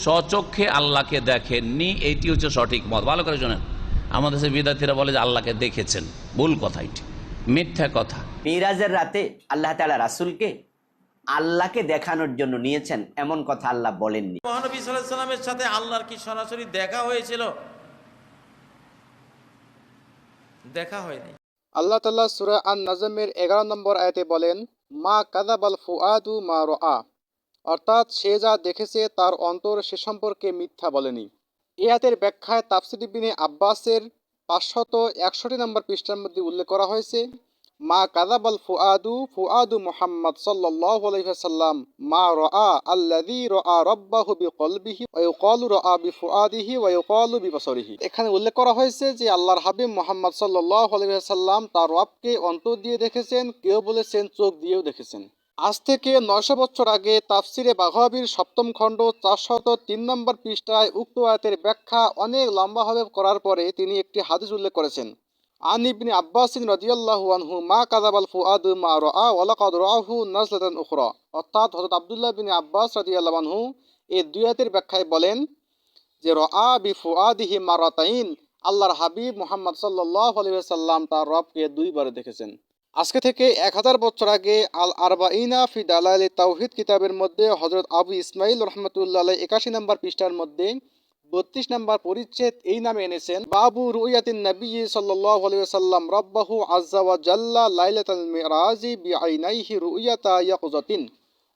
স্বচক্ষে আল্লাহকে দেখেননি, এইটি হচ্ছে সঠিক মত। ভালো করে শোনেন, আমাদের সে বিদ্যার্থীরা বলে যে আল্লাহকে দেখেছেন, ভুল কথা, এটি মিথ্যা কথা। মিরাজের রাতে আল্লাহ তাআলা রাসূলকে আল্লাহকে দেখানোর জন্য নিয়েছেন, এমন কথা আল্লাহ বলেননি। মহানবী সাল্লাল্লাহু আলাইহি ওয়াসাল্লামের সাথে আল্লাহর কি সরাসরি দেখা হয়েছিল? দেখা হয়নি। আল্লাহ তাআলা সূরা আন-নাজমের 11 নম্বর আয়াতে বলেন, মা কাযাবাল ফুআদু মা রাআ, অর্থাৎ সে যা দেখেছে তার অন্তর সে সম্পর্কে মিথ্যা বলেনি। এই আয়াতের ব্যাখ্যায় তাফসীর ইবনে আব্বাসের 561 নম্বর পৃষ্ঠার মধ্যে উল্লেখ করা হয়েছে, মা কাযাবাল ফুআদু ফুআদু মুহাম্মদ সাল্লাল্লাহু আলাইহি ওয়াসাল্লাম মা রাআ আল্লাযী রাআ রাব্বাহু বিকলবিহি ওয়া ইউকালু রাআ বিফুআদিহি ওয়া ইউকালু বিবসরিহি। এখানে উল্লেখ করা হয়েছে যে আল্লাহর হাবিব মুহাম্মদ সাল্লাল্লাহু আলাইহি ওয়াসাল্লাম তার রবকে অন্তর দিয়ে দেখেছেন, কেউ বলেছেন চোখ দিয়েও দেখেছেন। আজ থেকে 900 বছর আগে তাফসিরে বাঘাবীর 7ম খণ্ড 403 নম্বর পৃষ্ঠায় উক্ত আয়াতের ব্যাখ্যা অনেক লম্বাভাবে করার পরে তিনি একটি হাদিস উল্লেখ করেছেন। আন ইবনে আব্বাস রাদিয়াল্লাহু আনহু মা কাযাবাল ফুআদু মা রাআ ওয়া লাকাদ রাআহু নাজলাতান উখরা, অর্থাৎ হযরত আব্দুল্লাহ বিন আব্বাস রাদিয়াল্লাহু আনহু এই দুই আয়াতের ব্যাখ্যায় বলেন যে রাআ বিফুআদিহি মারাতাইন, আল্লাহর হাবিব মুহাম্মদ সাল্লাল্লাহু আলাইহি ওয়াসাল্লাম তার রবকে দুইবার দেখেছেন। আজকে থেকে 1000 বছর আগে আল আরবাঈনা ফি দালাইল তাওহীদ কিতাবের মধ্যে হযরত আবু ইসমাইল রাহমাতুল্লাহ আলাইহি 81 নম্বর পৃষ্ঠার মধ্যে 32 নম্বর পরিচ্ছেদ এই নামে এনেছেন, বাবু রুয়াতিন নবী সাল্লাল্লাহু আলাইহি ওয়াসাল্লাম রাব্বাহু আযজা ওয়া জাল্লা লাইলাতাল মিরাজি বিআইনাইহি রুয়াতা ইয়াকযাতিন,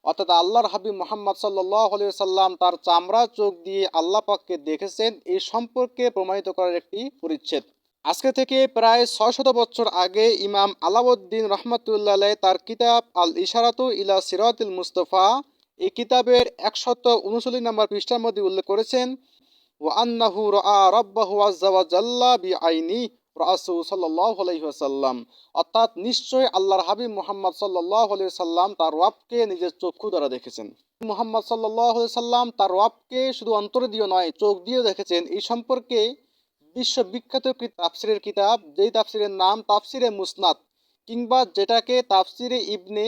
অর্থাৎ আল্লাহর হাবিব মুহাম্মদ সাল্লাল্লাহু আলাইহি ওয়াসাল্লাম তার চামড়া চোখ দিয়ে আল্লাহ পাককে দেখেছেন, এই সম্পর্কে প্রমাণিত করার একটি পরিচ্ছেদ। আজকে থেকে প্রায় 600 বছর আগে ইমাম আলাউদ্দিন রহমাতুল্লাহ আলাইহি তার কিতাব আল ইশারাতু ইলা সিরাতিল মুস্তাফা, এই কিতাবের 139 নম্বর পৃষ্ঠার মধ্যে উল্লেখ করেছেন, ওয়া আন্নাহু রাআ রাব্বাহু আযজা ওয়া জাল্লা বিআইনি রাসূল সাল্লাল্লাহু আলাইহি ওয়াসাল্লাম, অর্থাৎ নিশ্চয় আল্লাহর হাবিব মুহাম্মদ সাল্লাল্লাহু আলাইহি ওয়াসাল্লাম তার রবকে নিজের চক্ষু দ্বারা দেখেছেন। মুহাম্মদ সাল্লাল্লাহু আলাইহি ওয়াসাল্লাম তার রবকে শুধু অন্তর দিয়ে নয় চোখ দিয়েও দেখেছেন। এই সম্পর্কে বিশ্ববিখ্যাত তাফসিরের কিতাব, যেই তাফসিরের নাম তাফসিরে মুসনাদ, কিংবা যেটাকে তাফসিরে ইবনে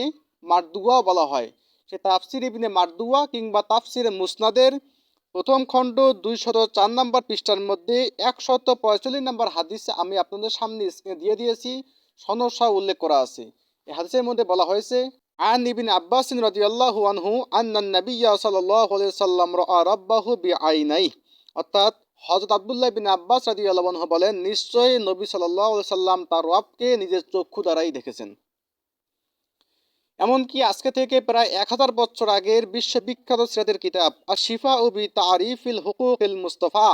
মারদুয়া বলা হয়, সে তাফসির ইবনে মারদুয়া কিংবা তাফসিরে মুসনাদের 1ম খণ্ড 204 নম্বর পৃষ্ঠার মধ্যে 145 নম্বর হাদিস আমি আপনাদের সামনে স্ক্রিনে দিয়ে দিয়েছি, সনদ সহ উল্লেখ করা আছে। এই হাদিসের মধ্যে বলা হয়েছে, আন ইবনে আব্বাস রাদিয়াল্লাহু আনহু আন্নান নাবিয়্যা সাল্লাল্লাহু আলাইহি ওয়াসাল্লাম রাআ রাব্বাহু বিআইনাইহি, অর্থাৎ হযরত আব্দুল্লাহ বিন আব্বাস রাদিয়াল্লাহু আনহু বলেন, নিশ্চয়ই নবী সাল্লাল্লাহু আলাইহি সাল্লাম তার রবকে নিজের চক্ষু দ্বারাই দেখেছেন। এমনকি আজকে থেকে প্রায় 1000 বছর আগের বিশ্ববিখ্যাত সিরাতের কিতাব আশ-শিফা বি তারিফিল হুকুকিল মুস্তাফা,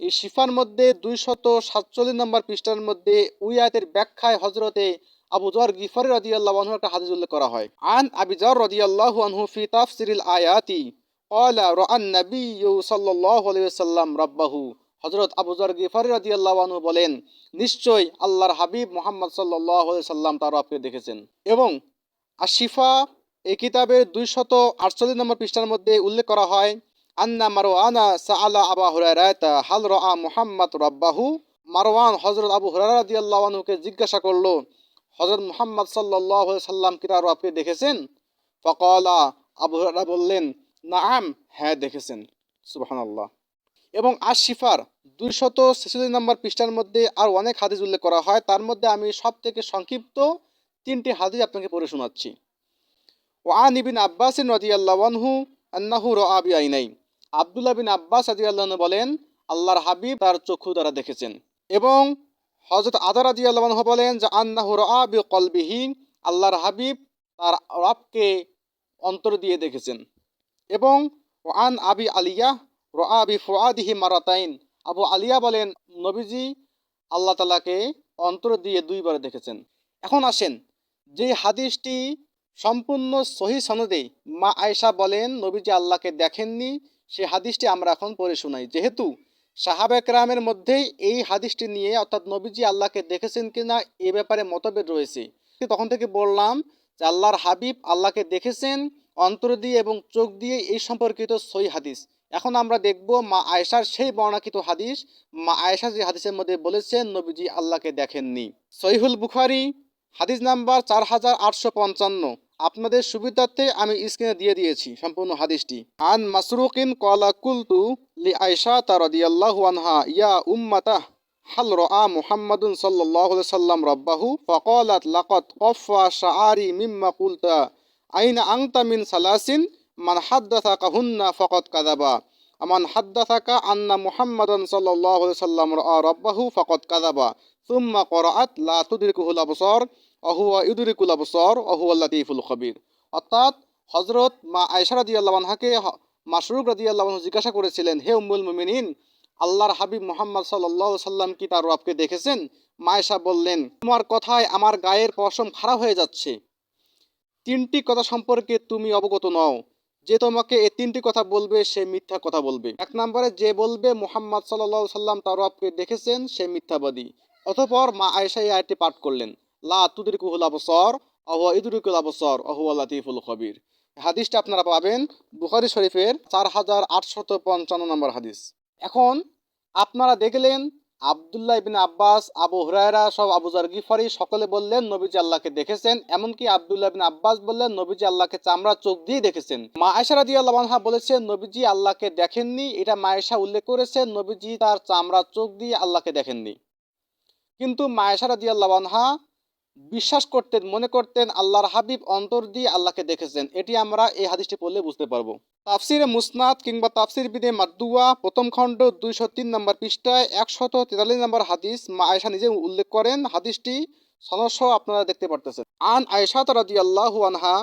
এই শিফার মধ্যে 247 নম্বর পৃষ্ঠার মধ্যে ওই আয়াতের ব্যাখ্যায় হযরতে আবু যর গিফারি রাদিয়াল্লাহু আনহু একটা হাদিস উল্লেখ করা হয়। আন আবি যর রাদিয়াল্লাহু আনহু ফি তাফসিরিল আয়াতি ক্বালা রাআন নাবিয়্যু সাল্লাল্লাহু আলাইহি ওয়াসাল্লাম রাব্বাহু, হযরত আবু যর গিফারি রাদিয়াল্লাহু আনহু বলেন, নিশ্চয় আল্লাহর হাবিব মুহাম্মদ সাল্লাল্লাহু আলাইহি ওয়াসাল্লাম তার রবকে দেখেছেন। এবং আশ-শিফা এই কিতাবের 248 নম্বর পৃষ্ঠার মধ্যে উল্লেখ করা হয়, আন্না মারওয়ানা সাআলা আবু হুরায়রা হাল রাআ মুহাম্মদ রাব্বাহু, মারওয়ান হযরত আবু হুরায়রা রাদিয়াল্লাহু আনহুকে জিজ্ঞাসা করলো, হযরত মুহাম্মদ সাল্লাল্লাহু আলাইহি সাল্লাম কি তার রবকে দেখেছেন? ফাকালা, আবু হুরায়রা বললেন, নাআম, হ্যাঁ দেখেছেন। সুবহানাল্লাহ। এবং আশ-শিফার 246 নম্বর পৃষ্ঠার মধ্যে আর অনেক হাদিস উল্লেখ করা হয়, তার মধ্যে আমি সবথেকে সংক্ষিপ্ত 3টি হাদিস আপনাকে পড়ে শোনাচ্ছি। ওয়ান ইবনে আব্বাস রাদিয়াল্লাহু আনহু আন্নাহু রাআ বিআইনাই, আব্দুল্লাহ বিন আব্বাস রাদিয়াল্লাহু আনহু বলেন, আল্লাহর হাবিব তার চক্ষু দ্বারা দেখেছেন। এবং হযরত আদা রাদিয়াল্লাহু আনহু বলেন যে আন্নাহু রাআ বিকলবিহি, আল্লাহর হাবিব তার রবকে অন্তর দিয়ে দেখেছেন। এবং ওয়ান আবি আলিয়া রাআ বিফুআদিহি মারাতাইন, আবু আলিয়া বলেন, নবীজি আল্লাহ তাআলাকে অন্তর দিয়ে দুইবার দেখেছেন। এখন আসেন, যে হাদিসটি সম্পূর্ণ সহিহ সনদে মা আয়েশা বলেন নবীজি আল্লাহকে দেখেননি, সেই হাদিসটি আমরা এখন পড়ে শোনাই। যেহেতু সাহাবা কেরামের মধ্যেই এই হাদিসটি নিয়ে, অর্থাৎ নবীজি আল্লাহকে দেখেছেন কিনা এ ব্যাপারে মতভেদ রয়েছে। তখন থেকে বললাম যে আল্লাহর হাবিব আল্লাহকে দেখেছেন অন্তর দিয়ে এবং চোখ দিয়ে, এই সম্পর্কিত সহিহ হাদিস। এখন আমরা দেখব মা আয়েশার সেই বর্ণাকৃত হাদিস, মা আয়েশা যে হাদিসের মধ্যে বলেছেন নবীজি আল্লাহকে দেখেননি। সহিহুল বুখারী হাদিস নাম্বার 4855, আপনাদের সুবিধার্থে আমি স্ক্রিনে দিয়ে দিয়েছি সম্পূর্ণ হাদিসটি। আন মাসরুকিন ক্বালা কুলতু লি আয়শাতা রাদিয়াল্লাহু আনহা ইয়া উম্মাতাহ হাল রাআ মুহাম্মাদুন সাল্লাল্লাহু আলাইহি সাল্লাম রাব্বাহু ফাকালাত লাকাদ কাফফা শাআরি মিম্মা কুলতা আইনা আনতা মিন সালাসিন মান হাদ্দাসাকাহুন্না ফাকাদ কাযাবা আমান হাদ্দাসাকা আন্না মুহাম্মাদান সাল্লাল্লাহু আলাইহি সাল্লাম রাআ রাব্বাহু ফাকাদ কাযাবা সুম্মা ক্বরাআত লা তুদরিকুহুল আবসার অহুয়া ইউদরিকুল আবসার অহুয়াল লাতীফুল খবীর। অর্থাৎ হযরত মা আয়েশা রাদিয়াল্লাহু আনহাকে মাসরুক রাদিয়াল্লাহু আনহু জিজ্ঞাসা করেছিলেন, হে উম্মুল মুমিনিন, আল্লাহর হাবিব মুহাম্মদ সাল্লাল্লাহু আলাইহি সাল্লাম কি তার রবকে দেখেছেন? মা আয়েশা বললেন, তোমার কথায় আমার গায়ের পশম খাড়া হয়ে যাচ্ছে। তিনটি কথা সম্পর্কে তুমি অবগত নও। যে তোমাকে এই তিনটি কথা বলবে সে মিথ্যা কথা বলবে। এক নম্বরে, যে বলবে মুহাম্মদ সাল্লাল্লাহু আলাইহি সাল্লাম তার রবকে দেখেছেন সে মিথ্যাবাদী। অতঃপর মা আয়েশা এই আয়াতটি পাঠ করলেন, লা তুদরিকুহুল আবসার ওয়া ইদরিকুল আবসার ওয়া হুয়াল লাতীফুল খবীর। হাদিসটা আপনারা পাবেন বুখারী শরীফের 4855 নম্বর হাদিস। এখন আপনারা দেখলেন আব্দুল্লাহ ইবনে আব্বাস, আবু হুরায়রা সব, আবু যর গিফারি সকলে বললেন নবীজি আল্লাহকে দেখেছেন। এমনকি আব্দুল্লাহ ইবনে আব্বাস বললেন নবীজি আল্লাহকে চামড়া চোখ দিয়ে দেখেছেন। মা আয়েশা রাদিয়াল্লাহু আনহা বলেছেন নবীজি আল্লাহকে দেখেননি। এটা মা আয়েশা উল্লেখ করেছেন, নবীজি তার চামড়া চোখ দিয়ে আল্লাহকে দেখেননি। কিন্তু মা আয়েশা রাদিয়াল্লাহু আনহা বিশ্বাস করতেন, মনে করতেন আল্লাহর হাবিব অন্তর দিয়ে আল্লাহকে দেখেছেন। এটি আমরা এই হাদিসটি পড়লে বুঝতে পারবো। তাফসিরে মুসনাদ কিংবা তাফসির বিদে মাদ্দুয়া প্রথম খণ্ড 203 নম্বর পৃষ্ঠায় 143 নম্বর হাদিস মা আয়েশা নিজে উল্লেখ করেন। হাদিসটি সনদ সহ আপনারা দেখতে পারতেছেন। আন আয়েশা রাদিয়াল্লাহু আনহা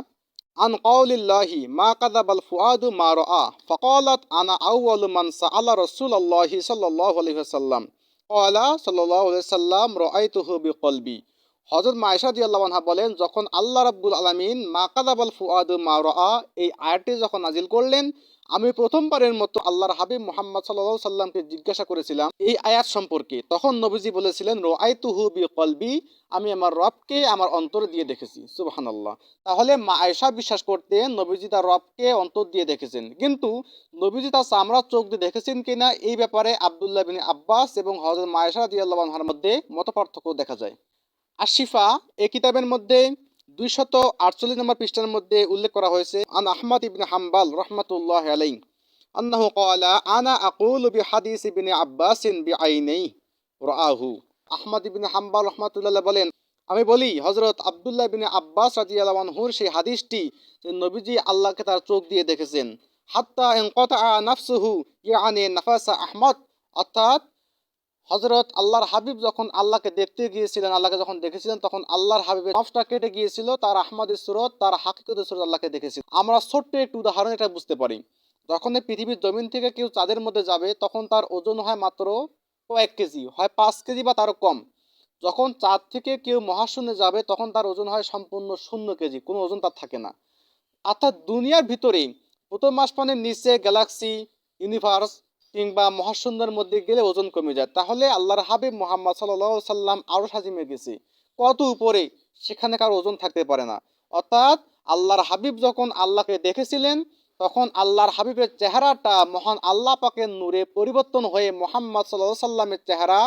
আন কাউলিল্লাহি মা কাযাবাল ফুআদু মা রাআ ফাকালাত আনা আউয়ালু মান সাআলা রাসূলুল্লাহি সাল্লাল্লাহু আলাইহি ওয়াসাল্লাম ক্বালা সাল্লাল্লাহু আলাইহি ওয়াসাল্লাম রাআইতুহু বিকলবি। হযরত মা আয়েশা রাদিয়াল্লাহু আনহা বলেন, যখন আল্লাহ রাব্বুল আলামিন মা কাযাবাল ফুআদু মা রাআ এই আয়াতটি যখন নাজিল করলেন, আমি প্রথমবারের মতো আল্লাহর হাবিব মুহাম্মদ সাল্লাল্লাহু আলাইহি সাল্লামকে জিজ্ঞাসা করেছিলাম এই আয়াত সম্পর্কে। তখন নবীজি বলেছিলেন রাআইতুহু বিকলবি, আমি আমার রবকে আমার অন্তর দিয়ে দেখেছি। সুবহানাল্লাহ। তাহলে মা আয়েশা বিশ্বাস করতেন নবীজি তার রবকে অন্তর দিয়ে দেখেছেন, কিন্তু নবীজি তার চামড়া চোখ দিয়ে দেখেছেন কিনা এই ব্যাপারে আব্দুল্লাহ ইবনে আব্বাস এবং হযরত মা আয়েশা রাদিয়াল্লাহু আনহার মধ্যে মতপার্থক্য দেখা যায়। আশিফা এই কিতাবের মধ্যে 248 নম্বর পৃষ্ঠার মধ্যে উল্লেখ করা হয়েছে, আন আহমদ ইবনে হাম্বাল রাহমাতুল্লাহি আলাইহি আন্নাহু ক্বালা আনা আকুলু বিহাদিস ইবনে আব্বাসিন বিআইনাই রাআহু। আহমদ ইবনে হাম্বাল রাহমাতুল্লাহ বলেন, আমি বলি হযরত আব্দুল্লাহ ইবনে আব্বাস রাদিয়াল্লাহু আনহুর সেই হাদিসটি যে নবীজি আল্লাহকে তার চোখ দিয়ে দেখেছেন। হাত্তা ইনকাতা নাফসুহু ইয়ানি নাফাসা আহমদ, অর্থাৎ হযরত আল্লাহর হাবিব যখন আল্লাহকে দেখতে গিয়েছিলেন, আল্লাহকে যখন দেখেছিলেন, তখন আল্লাহর হাবিবের নফসটা কেটে গিয়েছিল, তার আহমদের সুরত, তার হাকিকতের সুরত আল্লাহকে দেখেছিল। আমরা ছোট্ট একটু উদাহরণ এটা বুঝতে পারি। যখন এই পৃথিবীর জমিন থেকে কেউ চাঁদের মধ্যে যাবে তখন তার ওজন হয় মাত্র কয়েক কেজি, হয় 5 কেজি বা তারও কম। যখন চাঁদ থেকে কেউ মহাশূন্যে যাবে তখন তার ওজন হয় সম্পূর্ণ 0 কেজি, কোনো ওজন তার থাকে না। অর্থাৎ দুনিয়ার ভিতরে প্রথম আসমানের নিচে গ্যালাক্সি, ইউনিভার্স কিংবা মহাশূন্যের মধ্যে গেলে ওজন কমে যায়। তাহলে আল্লাহর হাবিব মুহাম্মদ সাল্লাল্লাহু আলাইহি সাল্লাম আরশ আজিমে গেছে, কত উপরে, সেখানে কার ওজন থাকতে পারে না। অর্থাৎ আল্লাহর হাবিব যখন আল্লাহকে দেখেছিলেন তখন আল্লাহর হাবিবের চেহারাটা মহান আল্লাহ পাকের নূরে পরিবর্তন হয়ে মুহাম্মদ সাল্লাল্লাহু আলাইহি সাল্লামের চেহারা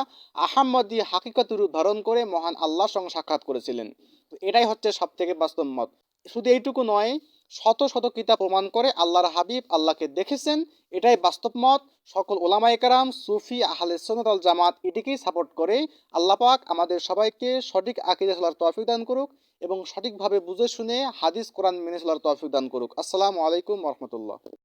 আহমদী হাকিকতের রূপ ধারণ করে মহান আল্লাহর সঙ্গে সাক্ষাৎ করেছিলেন। তো এটাই হচ্ছে সবথেকে বাস্তব মত। শুধু এইটুকু নয়, শত শত কিতাব প্রমাণ করে আল্লাহর হাবিব আল্লাহকে দেখেছেন, এটাই বাস্তব মত। সকল ওলামায়ে কেরাম, সুফি, আহলে সুন্নাত ওয়াল জামাত এটিকেই সাপোর্ট করে। আল্লাহ পাক আমাদের সবাইকে সঠিক আকীদা চলার তৌফিক দান করুক এবং সঠিকভাবে বুঝে শুনে হাদিস কোরআন মেনে চলার তৌফিক দান করুক। আসসালামু আলাইকুম ওয়া রাহমাতুল্লাহ।